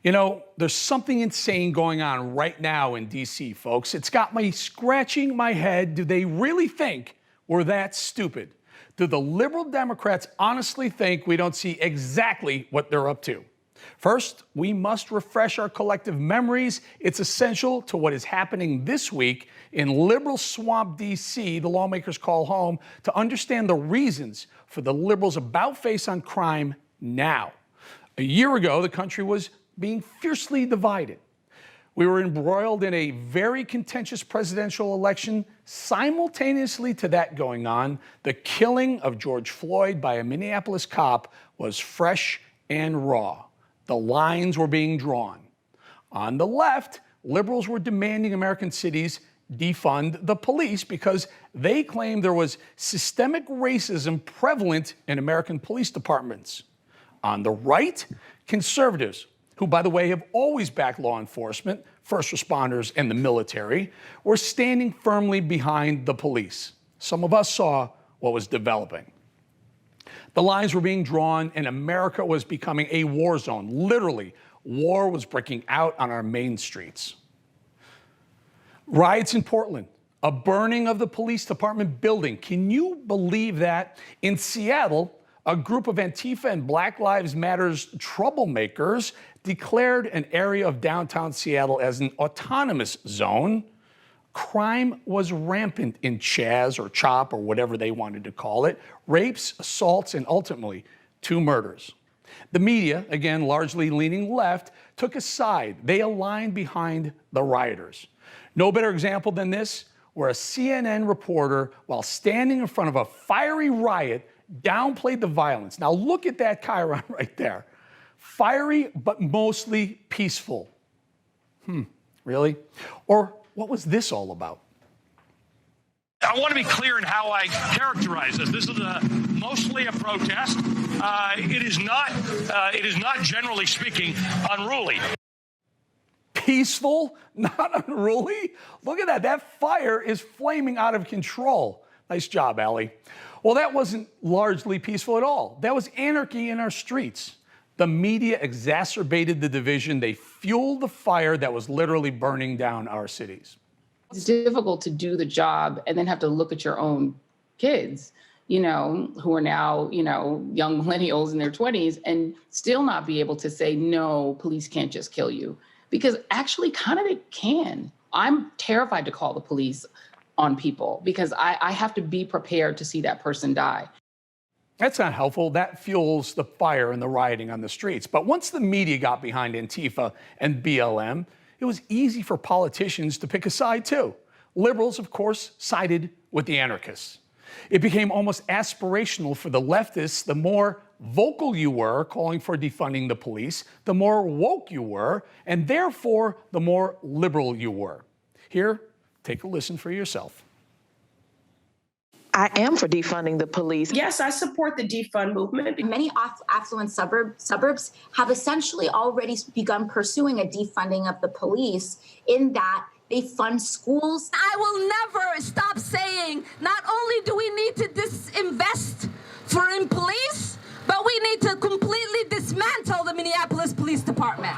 You know, there's something insane going on right now in D.C., folks. It's got me scratching my head. Do they really think we're that stupid? Do the liberal Democrats honestly think we don't see exactly what they're up to? First, we must refresh our collective memories. It's essential to what is happening this week in liberal swamp D.C., the lawmakers call home, to understand the reasons for the liberals' about-face on crime now. A year ago, the country was being fiercely divided. We were embroiled in a very contentious presidential election. Simultaneously to that going on, the killing of George Floyd by a Minneapolis cop was fresh and raw. The lines were being drawn. On the left, liberals were demanding American cities defund the police because they claimed there was systemic racism prevalent in American police departments. On the right, conservatives, who, by the way, have always backed law enforcement, first responders, and the military, were standing firmly behind the police. Some of us saw what was developing. The lines were being drawn, and America was becoming a war zone. Literally, war was breaking out on our main streets. Riots in Portland, a burning of the police department building. Can you believe that? In Seattle, a group of Antifa and Black Lives Matter's troublemakers declared an area of downtown Seattle as an autonomous zone. Crime was rampant in Chaz or Chop or whatever they wanted to call it. Rapes, assaults, and ultimately 2 murders. The media, again largely leaning left, took a side. They aligned behind the rioters. No better example than this, where a CNN reporter, while standing in front of a fiery riot, downplayed the violence. Now look at that chyron right there. Fiery, but mostly peaceful. Really? Or what was this all about? I want to be clear in how I characterize this. This is mostly a protest. It is not, generally speaking, unruly. Peaceful, not unruly? Look at that. That fire is flaming out of control. Nice job, Allie. Well, that wasn't largely peaceful at all. That was anarchy in our streets. The media exacerbated the division. They fueled the fire that was literally burning down our cities. It's difficult to do the job and then have to look at your own kids, you know, who are now, you know, young millennials in their 20s and still not be able to say, no, police can't just kill you. Because actually kind of it can. I'm terrified to call the police on people because I have to be prepared to see that person die. That's not helpful. That fuels the fire and the rioting on the streets. But once the media got behind Antifa and BLM, it was easy for politicians to pick a side too. Liberals, of course, sided with the anarchists. It became almost aspirational for the leftists. The more vocal you were calling for defunding the police, the more woke you were, and therefore the more liberal you were. Here, take a listen for yourself. I am for defunding the police. Yes, I support the defund movement. Many affluent suburbs have essentially already begun pursuing a defunding of the police in that they fund schools. I will never stop saying not only do we need to disinvest in police, but we need to completely dismantle the Minneapolis Police Department.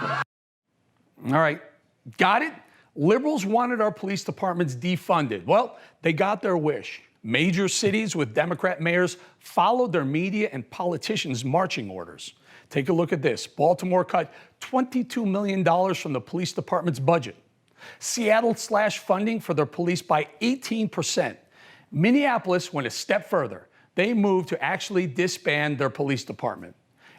All right, got it? Liberals wanted our police departments defunded. Well, they got their wish. Major cities with Democrat mayors followed their media and politicians' marching orders. Take a look at this. Baltimore cut $22 million from the police department's budget. Seattle slashed funding for their police by 18%. Minneapolis went a step further. They moved to actually disband their police department.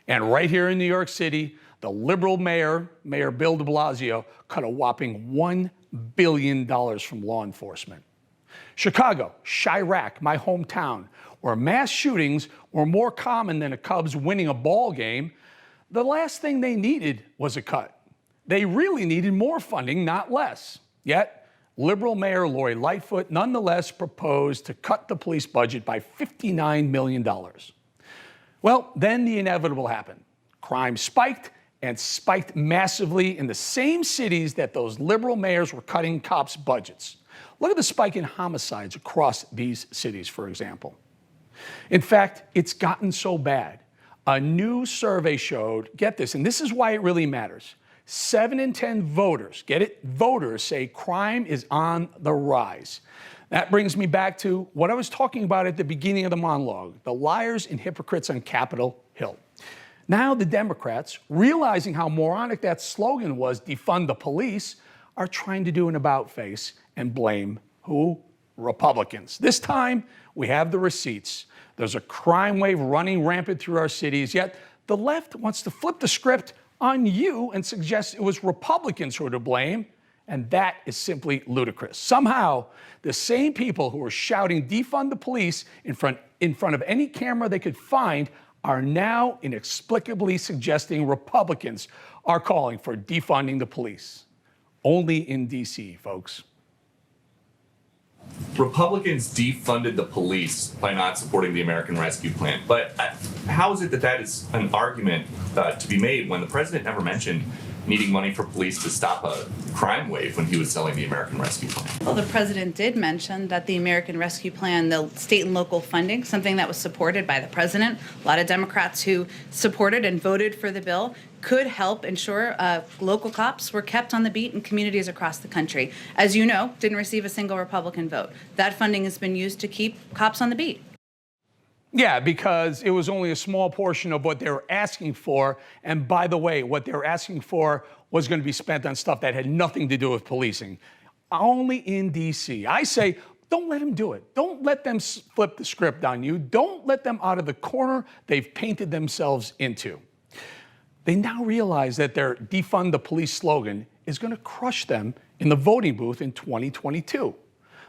And right here in New York City, the liberal mayor, Mayor Bill de Blasio, cut a whopping $1 billion from law enforcement. Chicago, Chirac, my hometown, where mass shootings were more common than a Cubs winning a ball game, the last thing they needed was a cut. They really needed more funding, not less. Yet, liberal Mayor Lori Lightfoot nonetheless proposed to cut the police budget by $59 million. Well, then the inevitable happened. Crime spiked, and spiked massively in the same cities that those liberal mayors were cutting cops' budgets. Look at the spike in homicides across these cities, for example. In fact, it's gotten so bad. A new survey showed, get this, and this is why it really matters, 7 in 10 voters, get it? Voters say crime is on the rise. That brings me back to what I was talking about at the beginning of the monologue, the liars and hypocrites on Capitol Hill. Now the Democrats, realizing how moronic that slogan was, defund the police, are trying to do an about-face and blame who? Republicans. This time, we have the receipts. There's a crime wave running rampant through our cities, yet the left wants to flip the script on you and suggest it was Republicans who are to blame, and that is simply ludicrous. Somehow, the same people who are shouting defund the police in front of any camera they could find are now inexplicably suggesting Republicans are calling for defunding the police. Only in D.C., folks. Republicans defunded the police by not supporting the American Rescue Plan. But how is it that that is an argument to be made when the president never mentioned needing money for police to stop a crime wave when he was selling the American Rescue Plan? Well, the president did mention that the American Rescue Plan, the state and local funding, something that was supported by the president, a lot of Democrats who supported and voted for the bill, could help ensure local cops were kept on the beat in communities across the country. As you know, didn't receive a single Republican vote. That funding has been used to keep cops on the beat. Yeah, because it was only a small portion of what they were asking for. And by the way, what they were asking for was going to be spent on stuff that had nothing to do with policing. Only in D.C. I say, don't let them do it. Don't let them flip the script on you. Don't let them out of the corner they've painted themselves into. They now realize that their defund the police slogan is going to crush them in the voting booth in 2022.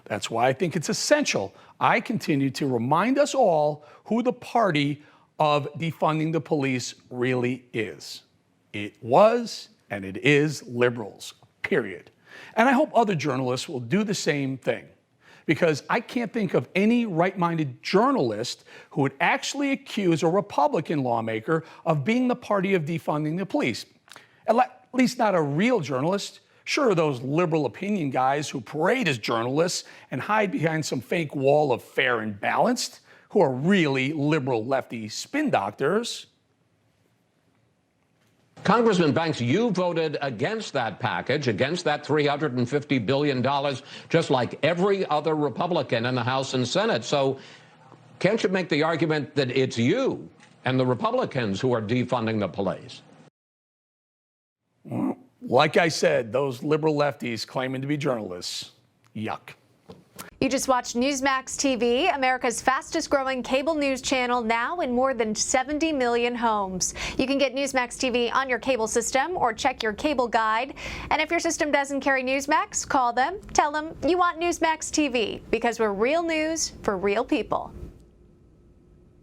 That's why I think it's essential I continue to remind us all who the party of defunding the police really is. It was and it is liberals, period. And I hope other journalists will do the same thing, because I can't think of any right-minded journalist who would actually accuse a Republican lawmaker of being the party of defunding the police. At least not a real journalist. Sure, those liberal opinion guys who parade as journalists and hide behind some fake wall of fair and balanced, who are really liberal lefty spin doctors. Congressman Banks, you voted against that package, against that $350 billion, just like every other Republican in the House and Senate. So can't you make the argument that it's you and the Republicans who are defunding the police? Well, like I said, those liberal lefties claiming to be journalists, yuck. You just watched Newsmax TV, America's fastest growing cable news channel, now in more than 70 million homes. You can get Newsmax TV on your cable system or check your cable guide. And if your system doesn't carry Newsmax, call them, tell them you want Newsmax TV, because we're real news for real people.